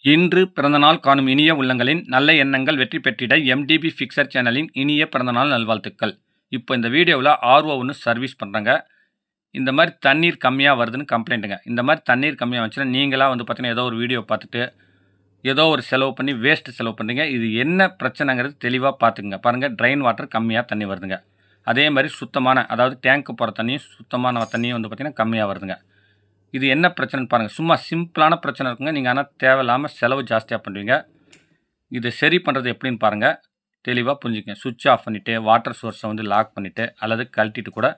இன்று பிறந்தநாள் காணும் இனிய உள்ளங்களின் நல்ல எண்ணங்கள் வெற்றி பெற்றிட எம்டிபி ஃபிக்சர் சேனலின் இனிய பிறந்தநாள் நல்வாழ்த்துக்கள். இப்போ இந்த வீடியோவில் ஆர்ஓ ஒன்று சர்வீஸ் பண்ணுறேங்க. இந்த மாதிரி தண்ணீர் கம்மியாக வருதுன்னு கம்ப்ளைண்ட்டுங்க. இந்த மாதிரி தண்ணீர் கம்மியாக வந்துச்சுன்னா நீங்களாக பார்த்தீங்கன்னா ஏதோ ஒரு வீடியோ பார்த்துட்டு ஏதோ ஒரு செலவு பண்ணி வேஸ்ட்டு செலவு பண்ணுறீங்க. இது என்ன பிரச்சனைங்கிறது தெளிவாக பார்த்துக்குங்க. பாருங்கள், ட்ரைன் வாட்டர் கம்மியாக தண்ணி வருதுங்க. அதே மாதிரி சுத்தமான, அதாவது டேங்க்கு போகிற தண்ணியும் சுத்தமான தண்ணியும் பார்த்திங்கன்னா கம்மியாக வருதுங்க. இது என்ன பிரச்சனைன்னு பாருங்கள். சும்மா சிம்பிளான பிரச்சனை இருக்குங்க. நீங்கள் ஆனால் தேவையில்லாமல் செலவு ஜாஸ்தியாக பண்ணுவீங்க. இது சரி பண்ணுறது எப்படின்னு பாருங்கள், தெளிவாக புரிஞ்சுக்கங்க. சுவிட்ச் ஆஃப் பண்ணிவிட்டு வாட்டர் சோர்ஸை லாக் பண்ணிவிட்டு அல்லது கழட்டிட்டு கூட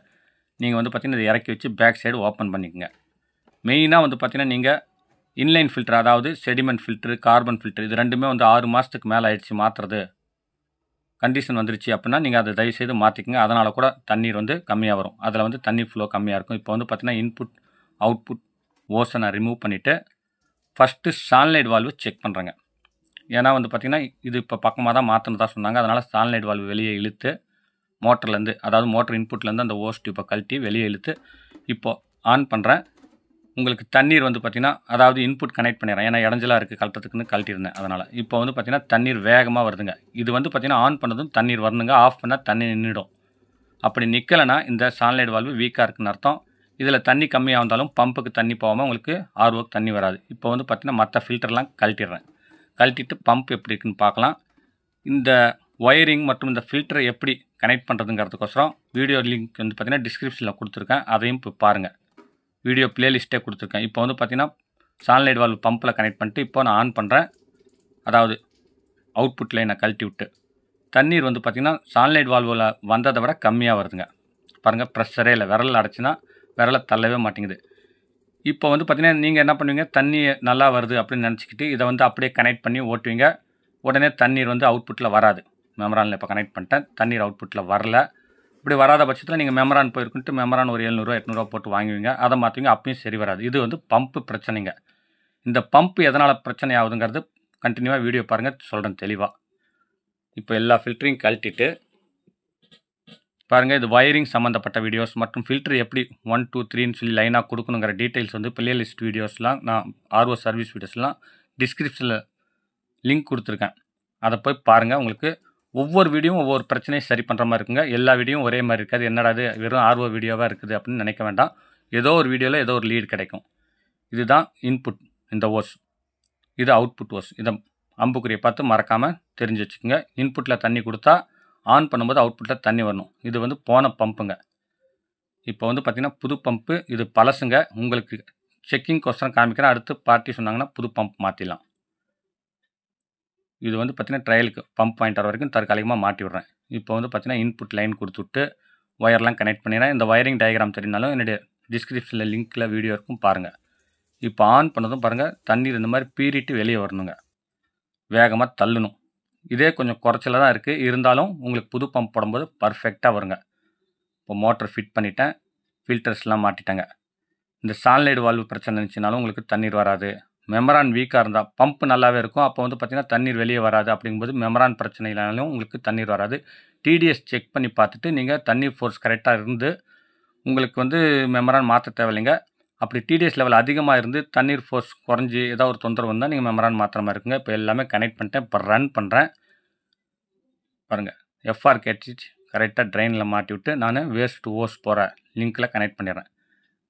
நீங்கள் பார்த்திங்கன்னா இதை இறக்கி வச்சு பேக் சைடு ஓப்பன் பண்ணிக்கோங்க. மெயினாக பார்த்திங்கன்னா நீங்கள் இன்லைன் ஃபில்டர், அதாவது செடிமெண்ட் ஃபில்ட்ரு, கார்பன் ஃபில்ட்ரு, இது ரெண்டுமே 6 மாதத்துக்கு மேலே ஆயிடுச்சு மாற்றுறது கண்டிஷன் வந்துருச்சு அப்படின்னா நீங்கள் அதை தயவுசெய்து மாற்றிக்கங்க. அதனால் கூட தண்ணீர் கம்மியாக வரும். அதில் தண்ணி ஃப்ளோ கம்மியாக இருக்கும். இப்போ பார்த்திங்கன்னா இன்புட் அவுட்புட் ஓஸை நான் ரிமூவ் பண்ணிவிட்டு ஃபஸ்ட்டு சால்னைட் வால்வு செக் பண்ணுறேங்க. ஏன்னா பார்த்திங்கன்னா இது இப்போ பக்கமாக தான் மாற்றணும் தான் சொன்னாங்க. அதனால் சால்னைட் வால்வு வெளியே இழுத்து மோட்டர்லேருந்து, அதாவது மோட்டர் இன்புட்லேருந்து அந்த ஓஸ் டியூப்பை கழட்டி வெளியே இழுத்து இப்போது ஆன் பண்ணுறேன். உங்களுக்கு தண்ணீர் பார்த்திங்கன்னா, அதாவது இன்புட் கனெக்ட் பண்ணிடுறேன். ஏன்னா இடைஞ்சலாக இருக்குது கழட்டத்துக்குன்னு கழட்டியிருந்தேன். அதனால் இப்போ பார்த்திங்கன்னா தண்ணீர் வேகமாக வருதுங்க. இது பார்த்திங்கன்னா ஆன் பண்ணதும் தண்ணீர் வரணுங்க. ஆஃப் பண்ணால் தண்ணி நின்றுடும். அப்படி நிற்கலைன்னா இந்த சால்னைட் வால்வு வீக்காக இருக்குன்னு அர்த்தம். இதில் தண்ணி கம்மியாக இருந்தாலும் பம்புக்கு தண்ணி போகாமல் உங்களுக்கு ஆர்ஓக்கு தண்ணி வராது. இப்போ பார்த்திங்கன்னா மற்ற ஃபில்டர்லாம் கழட்டிடுறேன். கழட்டிட்டு பம்ப் எப்படி இருக்குன்னு பார்க்கலாம். இந்த ஒயரிங் மற்றும் இந்த ஃபில்டரை எப்படி கனெக்ட் பண்ணுறதுங்கிறதுக்கோசரம் வீடியோ லிங்க் பார்த்திங்கன்னா டிஸ்கிரிப்ஷனில் கொடுத்துருக்கேன். அதையும் இப்போ பாருங்கள். வீடியோ பிளேலிஸ்ட்டே கொடுத்துருக்கேன். இப்போ பார்த்திங்கன்னா சால்னைட் வால்வு பம்பில் கனெக்ட் பண்ணிட்டு இப்போ நான் ஆன் பண்ணுறேன். அதாவது அவுட்புட் லைனை கழட்டி விட்டு தண்ணீர் பார்த்திங்கன்னா சால்னைட் வால்வில் வந்ததை விட கம்மியாக வருதுங்க. பாருங்கள், ப்ரெஷரே இல்லை. விரலில் அடைச்சினா விரலை தள்ளவே மாட்டேங்குது. இப்போ பார்த்திங்கன்னா நீங்கள் என்ன பண்ணுவீங்க, தண்ணி நல்லா வருது அப்படின்னு நினச்சிக்கிட்டு இதை அப்படியே கனெக்ட் பண்ணி ஓட்டுவீங்க. உடனே தண்ணீர் அவுட்புட்டில் வராது. மெமரானில் இப்போ கனெக்ட் பண்ணிட்டேன். தண்ணீர் அவுட்புட்டில் வரல. இப்படி வராத பட்சத்தில் நீங்கள் மெமரான் போயிருக்குன்ட்டு மெமரான் ஒரு 700 800 போட்டு வாங்குவீங்க. அதை மாற்றுவீங்க. அப்பயும் சரி வராது. இது பம்பு பிரச்சனைங்க. இந்த பம்பு எதனால் பிரச்சனை ஆகுதுங்கிறது கண்டினியூவாக வீடியோ பாருங்கள், சொல்கிறேன் தெளிவாக. இப்போ எல்லா ஃபில்டரையும் கழட்டிட்டு பாருங்கள், இது வயரிங் சம்மந்தப்பட்ட வீடியோஸ் மற்றும் ஃபில்டர் எப்படி 1 2 3ன்னு சொல்லி லைனாக கொடுக்கணுங்கிற டீட்டெயில்ஸ் பிளேலிஸ்ட் வீடியோஸ்லாம் நான் ஆர்ஓ சர்வீஸ் வீடியோஸ்லாம் டிஸ்கிரிப்ஷனில் லிங்க் கொடுத்துருக்கேன். அதை போய் பாருங்கள். உங்களுக்கு ஒவ்வொரு வீடியோவும் ஒவ்வொரு பிரச்சனையும் சரி பண்ணுற மாதிரி இருக்குங்க. எல்லா வீடியோவும் ஒரே மாதிரி இருக்காது. என்னடா இது வெறும் ஆர்ஓ வீடியோவாக இருக்குது அப்படின்னு நினைக்க வேண்டாம். ஏதோ ஒரு வீடியோவில் ஏதோ ஒரு லீட் கிடைக்கும். இதுதான் இன்புட், இந்த ஓஸ். இது அவுட்புட் ஓஸ். இதை அம்புக்குறியை பார்த்து மறக்காமல் தெரிஞ்சு வச்சுக்கோங்க. இன்புட்டில் தண்ணி கொடுத்தா ஆன் பண்ணும்போது அவுட்புட்டில் தண்ணி வரணும். இது போன பம்புங்க. இப்போ பார்த்திங்கன்னா புது பம்பு. இது பழசுங்க. உங்களுக்கு செக்கிங்கோசரம் காமிக்கிறேன். அடுத்து பார்ட்டி சொன்னாங்கன்னா புது பம்ப் மாற்றிடலாம். இது பார்த்திங்கன்னா ட்ரையலுக்கு பம்ப் பாயிண்டர் வரைக்கும் தற்காலிகமாக மாட்டி விட்றேன். இப்போ பார்த்திங்கன்னா இன்புட் லைன் கொடுத்துட்டு ஒயர்லாம் கனெக்ட் பண்ணிடுறேன். இந்த ஒயரிங் டயக்ராம் தெரிஞ்சாலும் என்னுடைய டிஸ்கிரிப்ஷனில் லிங்க்கில் வீடியோ இருக்கும் பாருங்கள். இப்போ ஆன் பண்ணதும் பாருங்கள், தண்ணீர் இந்த மாதிரி பீறிட்டு வெளியே வரணுங்க. வேகமாக தள்ளணும். இதே கொஞ்சம் குறைச்சலாக தான் இருக்குது. இருந்தாலும் உங்களுக்கு புது பம்ப் போடும்போது பர்ஃபெக்டாக வருங்க. இப்போ மோட்டர் ஃபிட் பண்ணிட்டேன். ஃபில்டர்ஸ்லாம் மாட்டிட்டேங்க. இந்த சால்னைடு வால்வு பிரச்சனை இருந்துச்சுனாலும் உங்களுக்கு தண்ணீர் வராது. மெமரான் வீக்காக இருந்தால் பம்ப் நல்லாவே இருக்கும். அப்போ பார்த்திங்கன்னா தண்ணீர் வெளியே வராது. அப்படிங்கும்போது மெமரான் பிரச்சனைனாலும் உங்களுக்கு தண்ணீர் வராது. டிடிஎஸ் செக் பண்ணி பார்த்துட்டு நீங்கள் தண்ணீர் ஃபோர்ஸ் கரெக்டாக இருந்து உங்களுக்கு மெமரான் மாற்ற தேவையில்லைங்க. அப்படி டிடிஎஸ் லெவல் அதிகமாக இருந்து தண்ணீர் ஃபோர்ஸ் குறைஞ்சி ஏதாவது ஒரு தொந்தரவு வந்தால் நீங்கள் மெமரான் மாற்றுற மாதிரி இருக்குங்க. இப்போ எல்லாமே கனெக்ட் பண்ணிட்டேன். இப்போ ரன் பண்ணுறேன். பாருங்கள், எஃப்ஆர் கேட்ரிட்ஜ் கரெக்டாக ட்ரெயினில் மாட்டி விட்டு நான் வேஸ்ட் ஓஸ் போகிற லிங்க்கில் கனெக்ட் பண்ணிடுறேன்.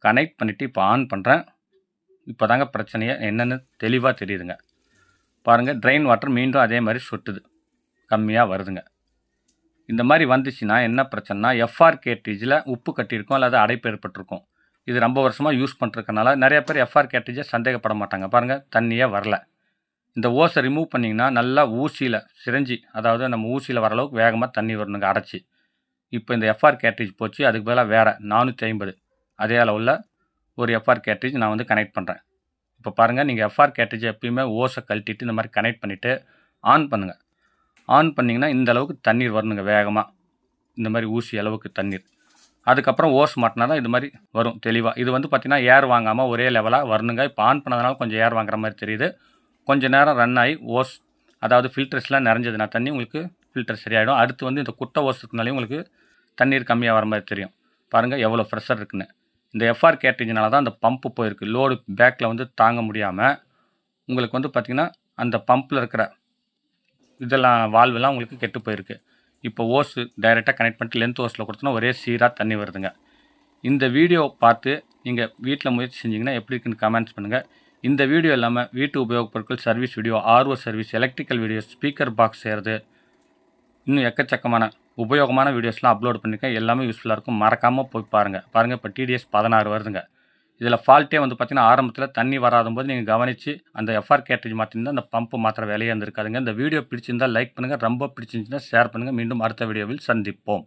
கனெக்ட் பண்ணிவிட்டு இப்போ ஆன் பண்ணுறேன். இப்போ தாங்க பிரச்சனையே என்னென்னு தெளிவாக தெரியுதுங்க. பாருங்கள், ட்ரெயின் வாட்டர் மீண்டும் அதே மாதிரி சொட்டுது, கம்மியாக வருதுங்க. இந்த மாதிரி வந்துச்சுன்னா என்ன பிரச்சனைனா, எஃப்ஆர் கேட்ரிட்ஜில் உப்பு கட்டியிருக்கும் அல்லது அடைப்பு ஏற்பட்டிருக்கும். இது ரொம்ப வருஷமாக யூஸ் பண்ணுறதுனால நிறைய பேர் எஃப்ஆர் கேட்ரிட்ஜை சந்தேகப்பட மாட்டாங்க. பாருங்கள், தண்ணியே வரல. இந்த ஓஸை ரிமூவ் பண்ணிங்கன்னா நல்லா ஊசியில் சிரஞ்சி, அதாவது நம்ம ஊசியில் வர அளவுக்கு வேகமாக தண்ணி வரணுங்க அடைச்சி. இப்போ இந்த எஃப்ஆர் கேட்ரிட்ஜ் போச்சு. அதுக்கு பதிலாக வேறு 450 அதே அளவில் ஒரு எஃப்ஆர் கேட்ரிட்ஜ் நான் கனெக்ட் பண்ணுறேன். இப்போ பாருங்கள், நீங்கள் எஃப்ஆர் கேட்ரிட்ஜ் எப்பயுமே ஓஸை கழட்டிட்டு இந்த மாதிரி கனெக்ட் பண்ணிவிட்டு ஆன் பண்ணுங்கள். ஆன் பண்ணிங்கன்னா இந்த அளவுக்கு தண்ணீர் வரணுங்க வேகமாக, இந்த மாதிரி ஊசி அளவுக்கு தண்ணீர். அதுக்கப்புறம் ஓஸ் மாட்டினா தான் இது மாதிரி வரும் தெளிவாக. இது பார்த்திங்கன்னா ஏர் வாங்காமல் ஒரே லெவலாக வரணுங்க. இப்போ ஆன் பண்ணதுனால கொஞ்சம் ஏர் வாங்குற மாதிரி தெரியுது. கொஞ்சம் நேரம் ரன் ஆகி ஓஸ், அதாவது ஃபில்டர்ஸ்லாம் நிறைஞ்சதுனா தண்ணி உங்களுக்கு ஃபில்டர் சரியாயிடும். அடுத்து இந்த குட்டை ஓஸ் இருக்குனாலே உங்களுக்கு தண்ணீர் கம்மியாக வர மாதிரி தெரியும். பாருங்கள் எவ்வளோ ப்ரெஷர் இருக்குன்னு. இந்த எஃப்ஆர் கேட்ரிட்ஜினால தான் அந்த பம்பு போயிருக்கு. லோடு பேக்கில் தாங்க முடியாமல் உங்களுக்கு வந்து பார்த்திங்கன்னா அந்த பம்பில் இருக்கிற இதெல்லாம் வால்வெல்லாம் உங்களுக்கு கெட்டு போயிருக்கு. இப்போ ஓஸு டைரெக்டாக கனெக்ட் பண்ணிட்டு லென்த் ஓஸில் கொடுத்தோன்னா ஒரே சீராக தண்ணி வருதுங்க. இந்த வீடியோ பார்த்து நீங்கள் வீட்டில் முயற்சி செஞ்சிங்கன்னா எப்படி இருக்குன்னு கமெண்ட்ஸ் பண்ணுங்கள். இந்த வீடியோ இல்லாமல் வீட்டு உபயோகப் பொருட்கள் service video, RO service, electrical videos, speaker box செய்கிறது, இன்னும் எக்கச்சக்கமான உபயோகமான வீடியோஸ்லாம் அப்லோட் பண்ணியிருக்கேன். எல்லாமே யூஸ்ஃபுல்லாக இருக்கும். மறக்காமல் போய் பாருங்கள். இப்போ TDS 16 வருதுங்க. இதில் ஃபால்ட்டே வந்து பார்த்திங்கன்னா ஆரம்பத்தில் தண்ணி வராதும்போது நீங்கள் கவனித்து அந்த எஃப்ஆர் கேட்ரேஜ் மாற்றிருந்தால் அந்த பம்பு மாத்திர வேலையே இருந்திருக்காதுங்க. இந்த வீடியோ பிடிச்சிருந்தால் லைக் பண்ணுங்கள். ரொம்ப பிடிச்சிருந்துச்சுன்னா ஷேர் பண்ணுங்கள். மீண்டும் அடுத்த வீடியோவில் சந்திப்போம்.